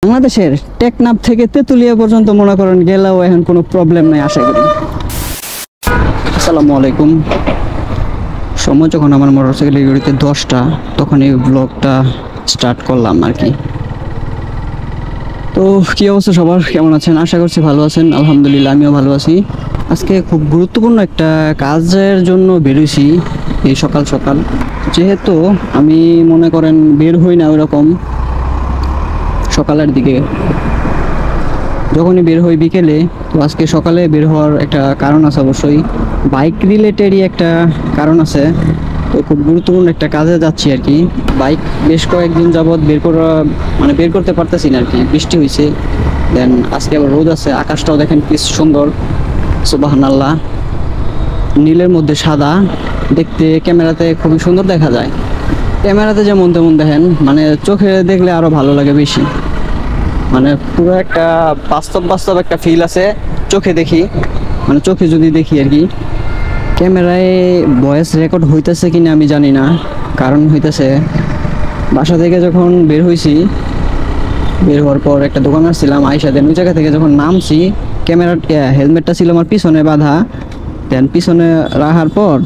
বাংলাদেশের টেকনাফ থেকে তেতুলিয়া পর্যন্ত মনে করেন গেলেও এখন কোনো প্রবলেম নাই আশা করি। আসসালামু আলাইকুম। সময় যখন আমার মোটরসাইকেলের গাড়িতে 10টা, তখন এই ব্লগটা স্টার্ট করলাম আর কি। তো কী অবস্থা সবার, কেমন আছেন? আশা করছি ভালো আছেন। আলহামদুলিল্লাহ আমিও ভালো আছি। আজকে খুব গুরুত্বপূর্ণ একটা কাজের জন্য বেরোইছি এই সকাল সকাল। যেহেতু আমি মনে করেন বের হই না ওইরকম সকালের দিকে, যখনই বের হই বিকেলে। তো আজকে সকালে বের হওয়ার একটা কারণ আছে, অবশ্যই বাইক রিলেটেডই একটা কারণ আছে। তো খুব গুরুত্বপূর্ণ একটা কাজে যাচ্ছি আর কি। বাইক বেশ কয়েকদিন যাবৎ বের করতে পারতেছি না আর কি। বৃষ্টি হয়েছে, দেন আজকে আবার রোদ আছে। আকাশটাও দেখেন কি সুন্দর, সুবহানাল্লাহ। নীলের মধ্যে সাদা, দেখতে ক্যামেরাতে খুবই সুন্দর দেখা যায়। ক্যামেরাতে যেমন তেমন দেখেন, মানে চোখে দেখলে আরো ভালো লাগে বেশি। মানে পুরো একটা বাস্তব একটা ফিল আছে চোখে দেখি, মানে চোখে যদি দেখি আর কি। ক্যামেরায় ভয়েস রেকর্ড হইতেছে কিনা আমি জানি না, কারণ হইতেছে বাসা থেকে যখন বের হয়েছি, বের হওয়ার পর একটা দোকান আসছিলাম আইসা, দেন ওই জায়গা থেকে যখন নামছি, ক্যামেরার হেলমেটটা ছিল আমার পিছনে বাঁধা। দেন পিছনে রাখার পর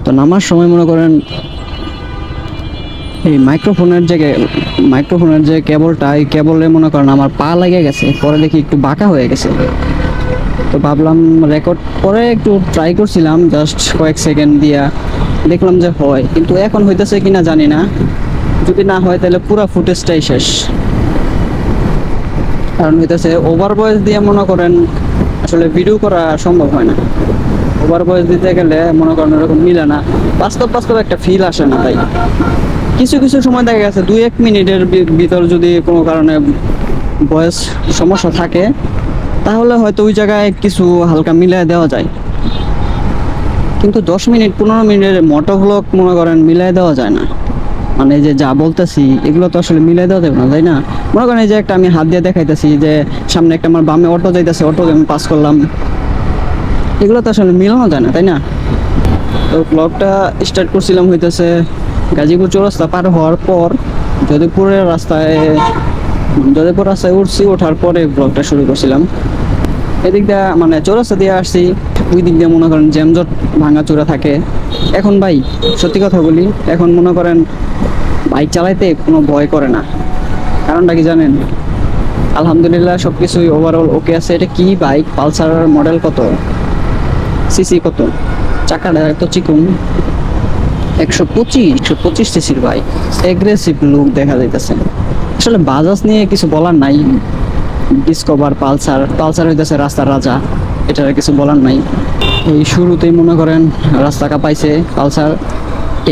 তো নামার সময় মনে করেন এই মাইক্রোফোনের যে কেবলটা, এই কেবলে মনে করেন আমার পা লেগে গেছে। পরে দেখি একটু বাঁকা হয়ে গেছে। তো ভাবলাম রেকর্ড পরে একটু ট্রাই করছিলাম, জাস্ট কয়েক সেকেন্ড দিয়া দেখলাম যে হয়, কিন্তু এখন হইতেছে কিনা জানি না। যদি না হয় তাহলে পুরো ফুটেজটাই শেষ। কারণ হইতেছে ওভার ভয়েস দিয়ে মনে করেন আসলে ভিডিও করা সম্ভব হয় না। ওভার ভয়েস দিতে গেলে মনে করেন এরকম মিলে না, বাস্তব একটা ফিল আসে না। তাই কিছু সময় দেখা গেছে 2-1 মিনিটের ভিতর যদি কোনো কারণে ভয়েস সমস্যা থাকে, তাহলে হয়তো ওই জায়গায় কিছু হালকা মিলাই দেওয়া যায়। কিন্তু 10 মিনিট 15 মিনিটের মোটো ভ্লগ মনে করেন মিলাই দেওয়া যায় না। মানে যে যা বলতেছি এগুলো তো আসলে মিলাই দেওয়া যাবে না, তাই না? মনে করেন এই যে একটা আমি হাত দিয়ে দেখাইতেছি যে সামনে একটা আমার বামে অটো যাইতেছে, অটোকে আমি পাস করলাম, এগুলো তো আসলে মিলানো যায় না, তাই না? তো ব্লগটা স্টার্ট করছিলাম হইতেছে গাজীপুর চৌরাস্তা পার হওয়ার পর। যদিপুর রাস্তায় উঠছি, ওঠার পরে ব্লগটা শুরু করছিলাম। এদিক দিয়ে মানে চৌরাস্তা দিয়ে আসছি, ওই দিক দিয়ে মনে করেন জ্যামজট ভাঙাচোরা থাকে। এখন ভাই সত্যি কথা বলি, এখন মনে করেন বাইক চালাইতে কোনো ভয় করে না। কারণটা কি জানেন? আলহামদুলিল্লাহ সব কিছুই ওভারঅল ওকে আছে। এটা কি বাইক? পালসার মডেল কত, সিসি কত, চাকাটা এত চিকুন, 125 সিসির বাইক। এগ্রেসিভ লুক দেখা যাইতেছে। আসলে বাজাজ নিয়ে কিছু বলার নাই। ডিসকভার, পালসার হইতেছে রাস্তার রাজা, এটার কিছু বলার নাই। এই শুরুতেই মনে করেন রাস্তা কাঁপাইছে পালসার।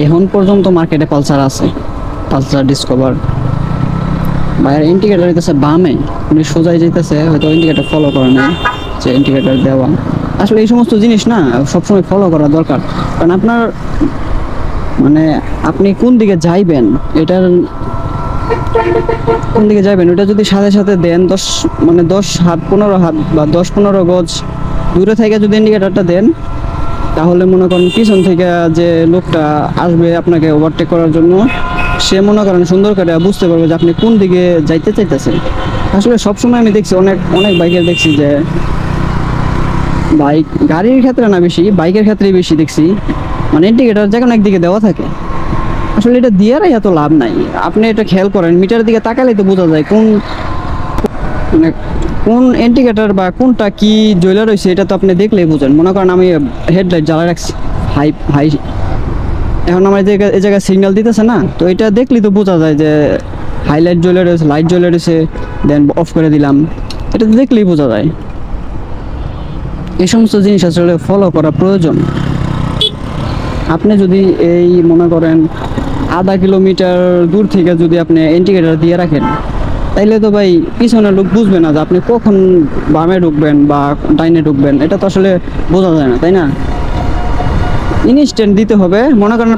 এখন পর্যন্ত মার্কেটে পালসার আছে, পালসার ডিসকভার। বাইরের ইন্ডিকেটার হইতেছে বামে, উনি সোজাই যেতেছে, হয়তো ইন্ডিকেটার ফলো করে না, যে ইন্ডিকেটার দেওয়া। আসলে এই সমস্ত জিনিস না সবসময় ফলো করা দরকার। কারণ আপনার মানে আপনি কোন দিকে যাইবেন, ওটা যদি সাথে দেন 10 হাত 15 হাত বা 10-15 গজ দূরে থেকে যদি ইন্ডিকেটারটা দেন, তাহলে মনে করেন পিছন থেকে যে লোকটা আসবে আপনাকে ওভারটেক করার জন্য, সে মনে করেন সুন্দর করে বুঝতে পারবে যে আপনি কোন দিকে যাইতে চাইতেছেন। আসলে সবসময় আমি দেখছি অনেক বাইকের দেখছি যে গাড়ির ক্ষেত্রে না বেশি, বাইকের ক্ষেত্রেই বেশি দেখছি, মানে ইন্ডিকেটার যে কোনো একদিকে দেওয়া থাকে। আসলে এটা দিয়ার এত লাভ নাই। আপনি এটা খেয়াল করেন, মিটারের দিকে তাকালেই তো বোঝা যায় কোন ইন্ডিকেটার বা কোনটা কি জ্বলে রয়েছে। এটা তো আপনি দেখলেই বুঝেন। মনে করেন আমি হেডলাইট জ্বালা রাখছি হাই, এখন আমার এই জায়গায় সিগন্যাল দিতেছে না, তো এটা দেখলেই তো বোঝা যায় যে হাইলাইট জ্বলে রয়েছে, লাইট জ্বলে রয়েছে, দেন অফ করে দিলাম। এটা তো দেখলেই বোঝা যায়। এই সমস্ত জিনিস আসলে ফলো করা প্রয়োজন। আপনি যদি এই মনে করেন আধা কিলোমিটার দূর থেকে যদি আপনি ইন্ডিকেটার দিয়ে রাখেন, তাইলে তো ভাই পিছনের লোক বুঝবে না যে আপনি কখন বামে ঢুকবেন বা ডাইনে ঢুকবেন। এটা তো আসলে বোঝা যায় না, তাই না? ইনস্ট্যান্ট দিতে হবে। মনে করেন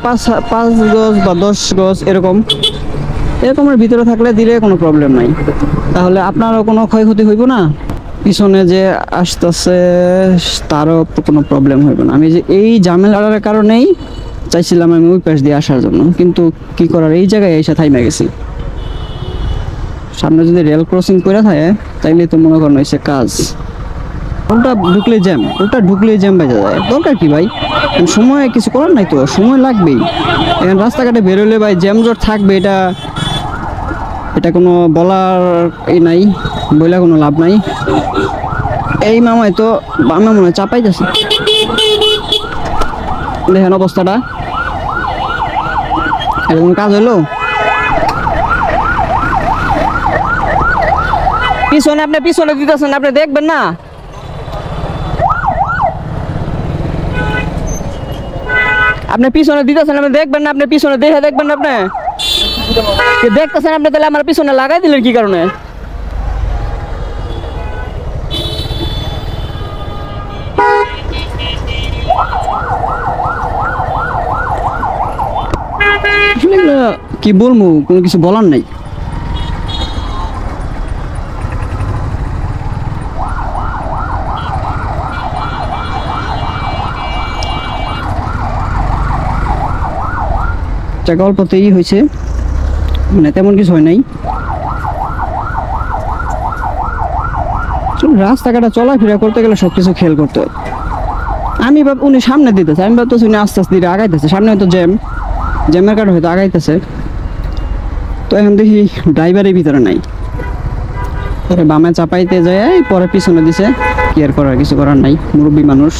5 গজ বা 10 গজ এরকমের ভিতরে থাকলে দিলে কোনো প্রবলেম নাই, তাহলে আপনারও কোনো ক্ষয়ক্ষতি হইব না, পিছনে যে আসতেছে তারও কোনো প্রবলেম হইবে না। আমি যে এই ঝামেলার কারণেই চাইছিলাম আমি ওই পাশ দিয়ে আসার জন্য, কিন্তু কি করার, এই জায়গায় এসে থাইমা গেছি। সামনে যদি রেল ক্রসিং করে থাকে তাইলে তো মনে করেন হয়েছে কাজ। ওটা ঢুকলে জ্যাম বেজে যায়, দরকার কি ভাই? সময় কিছু করার নাই তো, সময় লাগবেই। এখন রাস্তাঘাটে বেরোলে ভাই জ্যাম জট থাকবে, এটা কোনো বলার নাই, বইলা কোনো লাভ নাই। এই মামাই তো আমার মনে হয় চাপাইতেছে, দেখেন অবস্থাটা। এটা কোনো কাজ হলো? আপনি পিছনে দিতেছেন, আপনি দেখবেন না? আপনি পিছনে দিতেছেন, আপনি দেখবেন না? আপনি পিছনে দেখে দেখবেন না? আপনি দেখতেছেন আপনি, তাহলে আমার পিছনে লাগাই দিলেন কি কারণে? কি বলবো, কোনো কিছু বলার নাই। অল্পতেই হয়েছে, মানে তেমন কিছু হয় নাই। রাস্তাঘাটে চলাফেরা করতে গেলে সবকিছু খেয়াল করতে হয়। আমি উনি সামনে দিতেছে, আমি ভাবতেছি উনি আস্তে আস্তে আগাইতেছে, সামনে হয়তো জ্যামের কারণে হয়তো আগাইতেছে। তো এখন দেখি ড্রাইভারের ভিতরে নাই, পরে বামে চাপাইতে যায়, পরে পিছনে দিছে। কি আর করার, কিছু করার নাই, মুরব্বী মানুষ।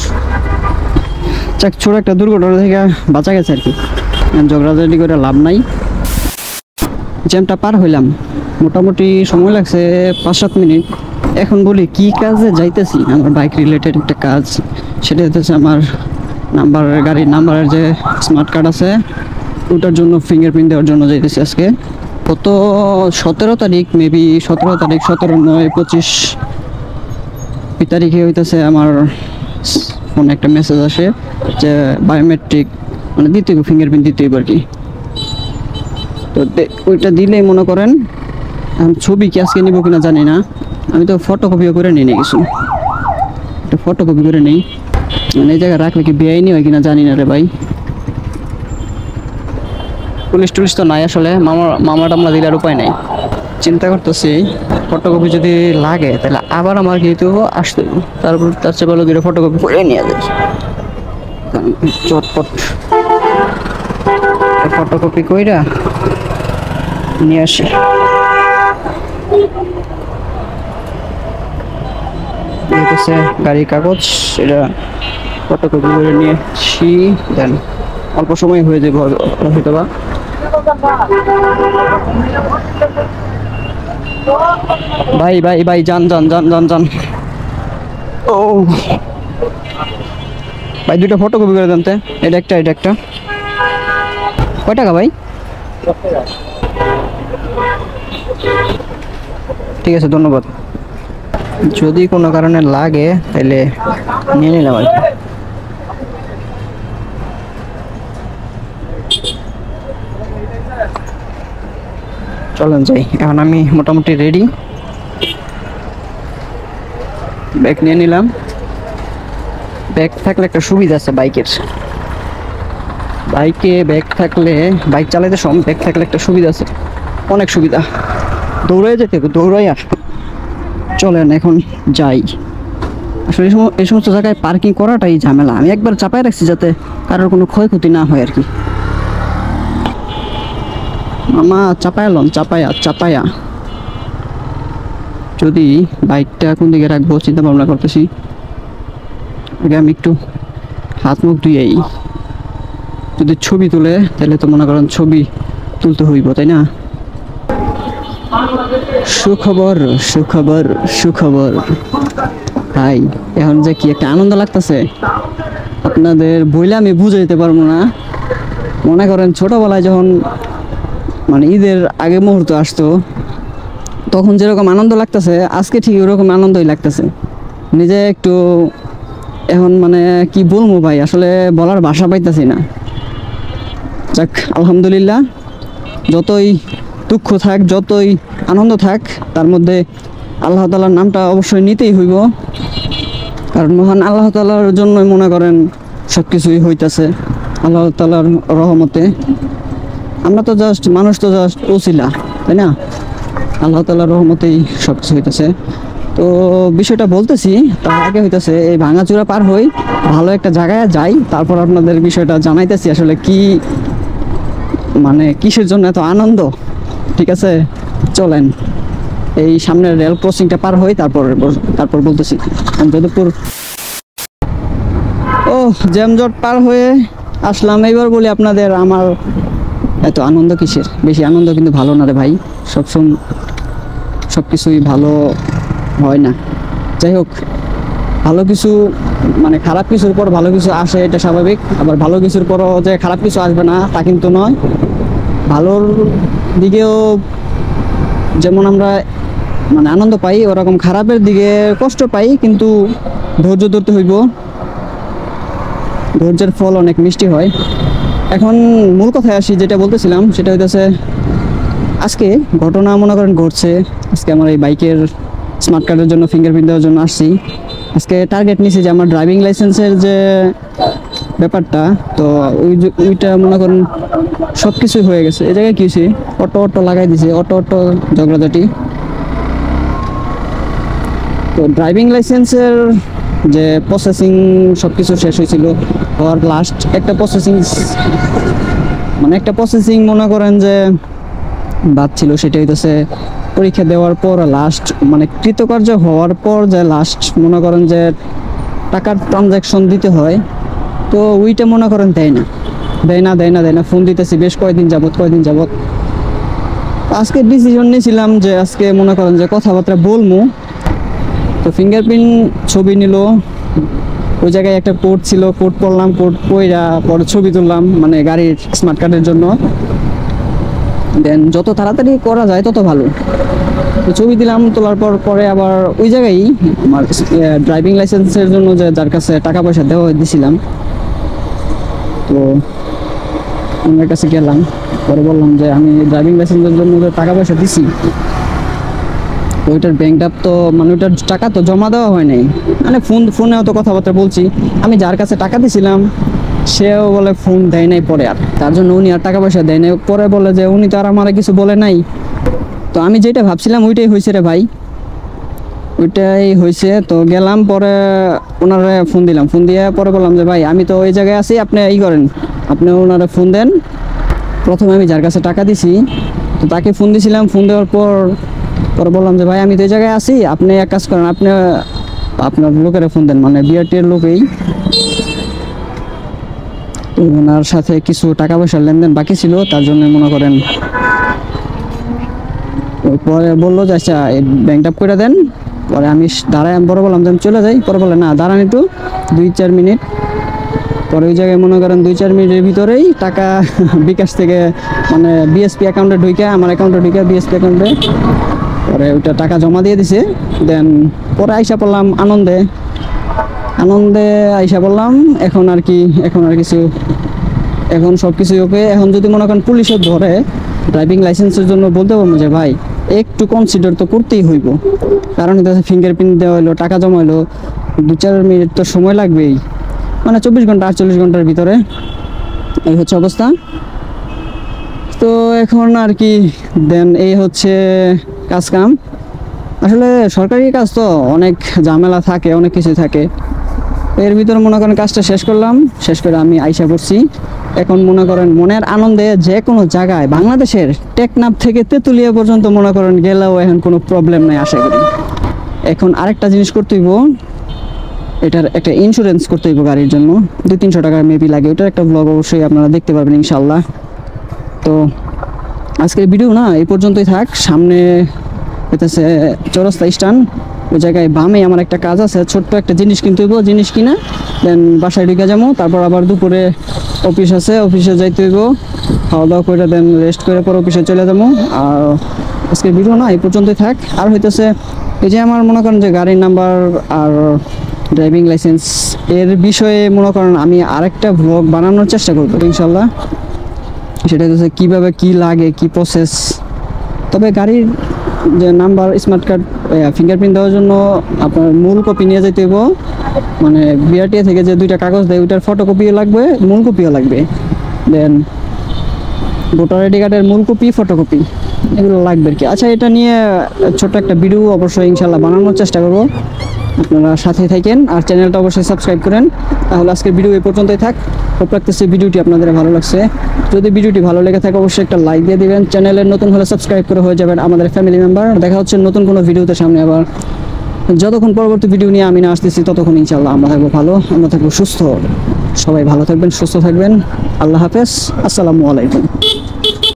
ছোট একটা দুর্ঘটনা থেকে বাঁচা গেছে আর কি, ঝগড়াঝাটি করে লাভ নাই। জ্যামটা পার হইলাম, মোটামুটি সময় লাগছে 5-7 মিনিট। এখন বলি কি কাজে যাইতেছি, আমার বাইক রিলেটেড একটা কাজ। সেটা হচ্ছে আমার গাড়ির নাম্বারের যে স্মার্ট কার্ড আছে ওটার জন্য ফিঙ্গারপ্রিন্ট দেওয়ার জন্য যাইতেছি আজকে। কত 17 তারিখ, মেবি 17 তারিখ, 17/9/25 এই তারিখে হইতেছে আমার ফোনে একটা মেসেজ আসে যে বায়োমেট্রিক মানে দিতে হবে, ফিঙ্গারপ্রিন্ট দিতে হবে আর কি। তো ওইটা দিলেই মনে করেন, ছবি কি আজকে নিব কিনা জানি না, আমি তো ফটোকপিও করে নিই না কিছু, একটা ফটোকপি করে নেই, মানে এই জায়গায় রাখলে কি বেআইনি হয় কিনা জানি না রে ভাই। পুলিশ টুলিশ তো নাই আসলে, মামলা টামলা দিলার উপায় নাই। চিন্তা করতেছি ফটোকপি যদি লাগে তাহলে আবার আমার কিন্তু আসতে, তারপর তার চেয়ে ভালো দুটো ফটোকপি করে নিয়ে যায় চটপট। ফটোকপি কইরা নিয়ে আসি। গাড়ির কাগজ, এটা ফটোকপি করে নিয়ে আসি, দেন অল্প সময় হয়ে যাবে হয়তো বা। ভাই ভাই ভাই, যান যান যান যান যান। ও ভাই, দুটো ফটোকপি করে দেন। এটা একটা কয় টাকা ভাই? ঠিক আছে, ধন্যবাদ। যদি কোনো কারণে লাগে তাহলে নিয়ে নিলাম আর কি। চলেন যাই, এখন আমি মোটামুটি রেডি। ব্যাগ নিয়ে নিলাম। ব্যাগ থাকলে একটা সুবিধা আছে বাইকের, ব্যাগ থাকলে, বাইক চালাইতে ব্যাগ থাকলে একটা সুবিধা আছে, অনেক সুবিধা। দৌড়াই যেতে হবে, দৌড়াই আর। চলেন এখন যাই। আসলে এই সমস্ত জায়গায় পার্কিং করাটাই ঝামেলা। আমি একবার চাপাই রাখছি যাতে কারোর কোনো ক্ষয়ক্ষতি না হয় আর কি। মামা চাপায়া যদি বাইকটা কোন দিকে রাখবো চিন্তা ভাবনা করতেছি। আগে আমি একটু হাত মুখ ধুয়েই, যদি ছবি তুলে তাহলে তো মনে করেন ছবি তুলতে হইব, তাই না? সুখবর সুখবর সুখবর ভাই, এখন যে কি একটা আনন্দ লাগতেছে আপনাদের বইলে আমি বুঝাইতে পারবো না। মনে করেন ছোটবেলায় যখন মানে ঈদের আগে মুহূর্ত আসতো তখন যেরকম আনন্দ লাগতেছে, আজকে ঠিক ওরকম আনন্দই লাগতেছে। নিজে একটু এখন মানে কি বলবো ভাই, আসলে বলার ভাষা পাইতেছি না। যাক, আলহামদুলিল্লাহ। যতই দুঃখ থাক, যতই আনন্দ থাক, তার মধ্যে আল্লাহ তাআলার নামটা অবশ্যই নিতেই হইব, কারণ মহান আল্লাহ তাআলার জন্যই মনে করেন সব কিছুই হইতেছে, আল্লাহ তাআলার রহমতে। আমরা তো জাস্ট মানুষ, তো জাস্ট ওসিলা, তাই না? আল্লাহ তাআলার রহমতেই সব কিছু হইতেছে। তো বিষয়টা বলতেছি, তার আগে হইতেছে এই ভাঙাচুরা পার হই, ভালো একটা জায়গায় যাই, তারপর আপনাদের বিষয়টা জানাইতেছি আসলে কি মানে কিসের জন্য এত আনন্দ। ঠিক আছে, চলেন এই সামনের রেল ক্রসিংটা পার হই, তারপর বলতেছি। যদুপুর ও জ্যামজট পার হয়ে আসলাম। এইবার বলি আপনাদের আমার এত আনন্দ কিসের, বেশি আনন্দ কিন্তু ভালো না রে ভাই, সব কিছুই ভালো হয় না। যাই হোক, ভালো কিছু মানে খারাপ কিছুর পর ভালো কিছু আসে, এটা স্বাভাবিক। আবার ভালো কিছুর পরও যে খারাপ কিছু আসবে না তা কিন্তু নয়। ভালোর দিকেও যেমন আমরা মানে আনন্দ পাই, ওরকম খারাপের দিকে কষ্ট পাই, কিন্তু ধৈর্য ধরতে হইব। ধৈর্যের ফল অনেক মিষ্টি হয়। এখন মূল কথায় আসি, যেটা বলতেছিলাম সেটা হইতেছে আজকে ঘটনা মনে করেন ঘটছে। আজকে আমার এই বাইকের স্মার্ট কার্ডের জন্য ফিঙ্গারপ্রিন্ট দেওয়ার জন্য আসছি। আজকে টার্গেট নিছি যে আমার ড্রাইভিং লাইসেন্সের যে ব্যাপারটা, তো ওইটা মনে করেন সব কিছুই হয়ে গেছে। এই জায়গায় কি হয়েছে, অটো লাগাই দিছে, অটো ঝগড়াঝাটি। তো ড্রাইভিং লাইসেন্সের যে প্রসেসিং সব কিছু শেষ হয়েছিল, আর লাস্ট একটা প্রসেসিং মনে করেন যে বাদ ছিল, সেটা হইতেছে পরীক্ষা দেওয়ার পর লাস্ট মানে কৃতকার্য হওয়ার পর যে লাস্ট মনে করেন যে টাকার ট্রানজ্যাকশন দিতে হয়, তো ওইটা মনে করেন দেয় না। ফোন দিতেছি বেশ কয়েকদিন যাবত। আজকে ডিসিশন নিয়েছিলাম যে আজকে মনে করেন যে কথাবার্তা বলবো। তো ফিঙ্গারপ্রিন্ট ছবি নিল, ওই জায়গায় একটা কোড ছিল, কোড পড়লাম, কোড পড়া পরে ছবি তুললাম মানে গাড়ির স্মার্ট কার্ডের জন্য। দেন যত তাড়াতাড়ি করা যায় তত ভালো। তো ছবি দিলাম, তোলার পরে আবার ওই জায়গায় আমার ড্রাইভিং লাইসেন্সের জন্য যে যার কাছে টাকা পয়সা দেওয়া দিছিলাম, তো ওনার কাছে গেলাম, পরে বললাম যে আমি ড্রাইভিং লাইসেন্সের জন্য যে টাকা পয়সা দিছি, ওইটার ব্যাংক ড্রাফট তো মানে ওইটার টাকা তো জমা দেওয়া হয় নাই। মানে ফোনেও তো কথাবার্তা বলছি, আমি যার কাছে টাকা দিছিলাম সেও বলে ফোন দেয় নাই পরে, আর তার জন্য উনি আর টাকা পয়সা দেয় নাই। পরে বলে যে উনি তো আর আমার কিছু বলে নাই। তো আমি যেটা ভাবছিলাম ওইটাই হয়েছে রে ভাই, ওইটাই হয়েছে। তো গেলাম, পরে ওনারে ফোন দিলাম, ফোন দিয়ে পরে বললাম যে ভাই আমি তো ওই জায়গায় আছি, আপনি করেন, আপনি ওনারে ফোন দেন। প্রথমে আমি যার কাছে টাকা দিছি তো তাকে ফোন দিছিলাম, ফোন দেওয়ার পরে বললাম যে ভাই আমি তো এই জায়গায় আছি, আপনি এক কাজ করেন, আপনি আপনার লোকেরা ফোন দেন, মানে বিআরটির লোকেই। তো ওনার সাথে কিছু টাকা পয়সার লেনদেন বাকি ছিল, তার জন্য মনে করেন পরে বললো যে আচ্ছা ব্যাংক ড্রাফট করে দেন। পরে আমি দাঁড়ায়, আমি পরে বললাম যে আমি চলে যাই, পরে বলে না দাঁড়ান একটু 2-4 মিনিট। পরে ওই জায়গায় মনে করেন 2-4 মিনিটের ভিতরেই টাকা বিকাশ থেকে মানে বিএসপি অ্যাকাউন্টে ঢুকে, আমার অ্যাকাউন্টে ঢুকে বিএসপি অ্যাকাউন্টে, পরে ওইটা টাকা জমা দিয়ে দিছে। দেন পরে আইসা পড়লাম আনন্দে আইসা পড়লাম। এখন আর কিছু, এখন সব কিছুই ওকে। এখন যদি মনে করেন পুলিশে ধরে ড্রাইভিং লাইসেন্সের জন্য বলতে পারবো যে ভাই একটু কনসিডার তো করতেই হইব, কারণ এটা ফিঙ্গারপ্রিন্ট দেওয়া হলো, টাকা জমা হলো, 2-4 মিনিট তো সময় লাগবেই, মানে 24 ঘন্টা 48 ঘন্টার ভিতরে। এই হচ্ছে অবস্থা। তো এখন আর কি দেন এই হচ্ছে কাম। আসলে সরকারি কাজ তো অনেক ঝামেলা থাকে, অনেক কিছু থাকে। এর ভিতরে মনে করেন কাজটা শেষ করলাম, শেষ করে আমি আইসা পড়ছি। এখন মনে করেন মনের আনন্দে যে কোনো জায়গায় বাংলাদেশের টেকনাফ থেকে তেঁতুলিয়া পর্যন্ত মনে করেন গেলেও এখন কোনো প্রবলেম নাই আশা করি। এখন আরেকটা জিনিস করতে হইব, এটার একটা ইন্স্যুরেন্স করতে হইব গাড়ির জন্য, 200-300 টাকা মেবি লাগে। ওটার একটা ব্লগ অবশ্যই আপনারা দেখতে পারবেন ইনশাল্লাহ। তো আজকের ভিডিও না এই পর্যন্তই থাক। সামনে হইতেছে চৌরাস্তা স্ট্যান্ড, ওই জায়গায় বামে আমার একটা কাজ আছে, ছোট্ট একটা জিনিস কিনতে হইব, জিনিস কিনা দেন বাসায় ঢুকে যাবো। তারপর আবার দুপুরে অফিস আছে, অফিসে যাইতে হইব, খাওয়া দাওয়া করে দেন রেস্ট করে পর অফিসে চলে যাবো। আর আজকের ভিডিও না এই পর্যন্তই থাক। আর হইতেছে এই যে আমার মনে করেন যে গাড়ির নাম্বার আর ড্রাইভিং লাইসেন্স এর বিষয়ে মনে করেন আমি আরেকটা ব্লগ বানানোর চেষ্টা করবো ইনশাল্লাহ। সেটা হচ্ছে কীভাবে কী লাগে, কী প্রসেস। তবে গাড়ির যে নাম্বার স্মার্ট কার্ড ফিঙ্গারপ্রিন্ট দেওয়ার জন্য আপনার মূল কপি নিয়ে যেতে হইব, মানে বিআরটিএ থেকে যে 2টা কাগজ দেয় ওইটার ফটোকপিও লাগবে, মূল কপিও লাগবে। দেন ভোটার আইডি কার্ডের মূল কপি, ফটোকপি এগুলো লাগবে আর কি। আচ্ছা, এটা নিয়ে ছোট্ট একটা ভিডিও অবশ্যই ইনশাল্লাহ বানানোর চেষ্টা করবো। আপনারা সাথে থাকেন আর চ্যানেলটা অবশ্যই সাবস্ক্রাইব করেন। তাহলে আজকের ভিডিও এই পর্যন্তই থাক। হোপ রাখতেছি ভিডিওটি আপনাদের ভালো লাগছে। যদি ভিডিওটি ভালো লেগে থাকে অবশ্যই একটা লাইক দিয়ে দিবেন। চ্যানেলের নতুন হলে সাবস্ক্রাইব করে হয়ে যাবেন আমাদের ফ্যামিলি মেম্বার। দেখা হচ্ছে নতুন কোনো ভিডিওতে সামনে আবার। যতক্ষণ পরবর্তী ভিডিও নিয়ে আমি না আসতেছি ততক্ষণ ইনশাল্লাহ আমরা থাকবো ভালো, আমরা থাকবো সুস্থ। সবাই ভালো থাকবেন, সুস্থ থাকবেন। আল্লাহ হাফেজ, আসসালামু আলাইকুম।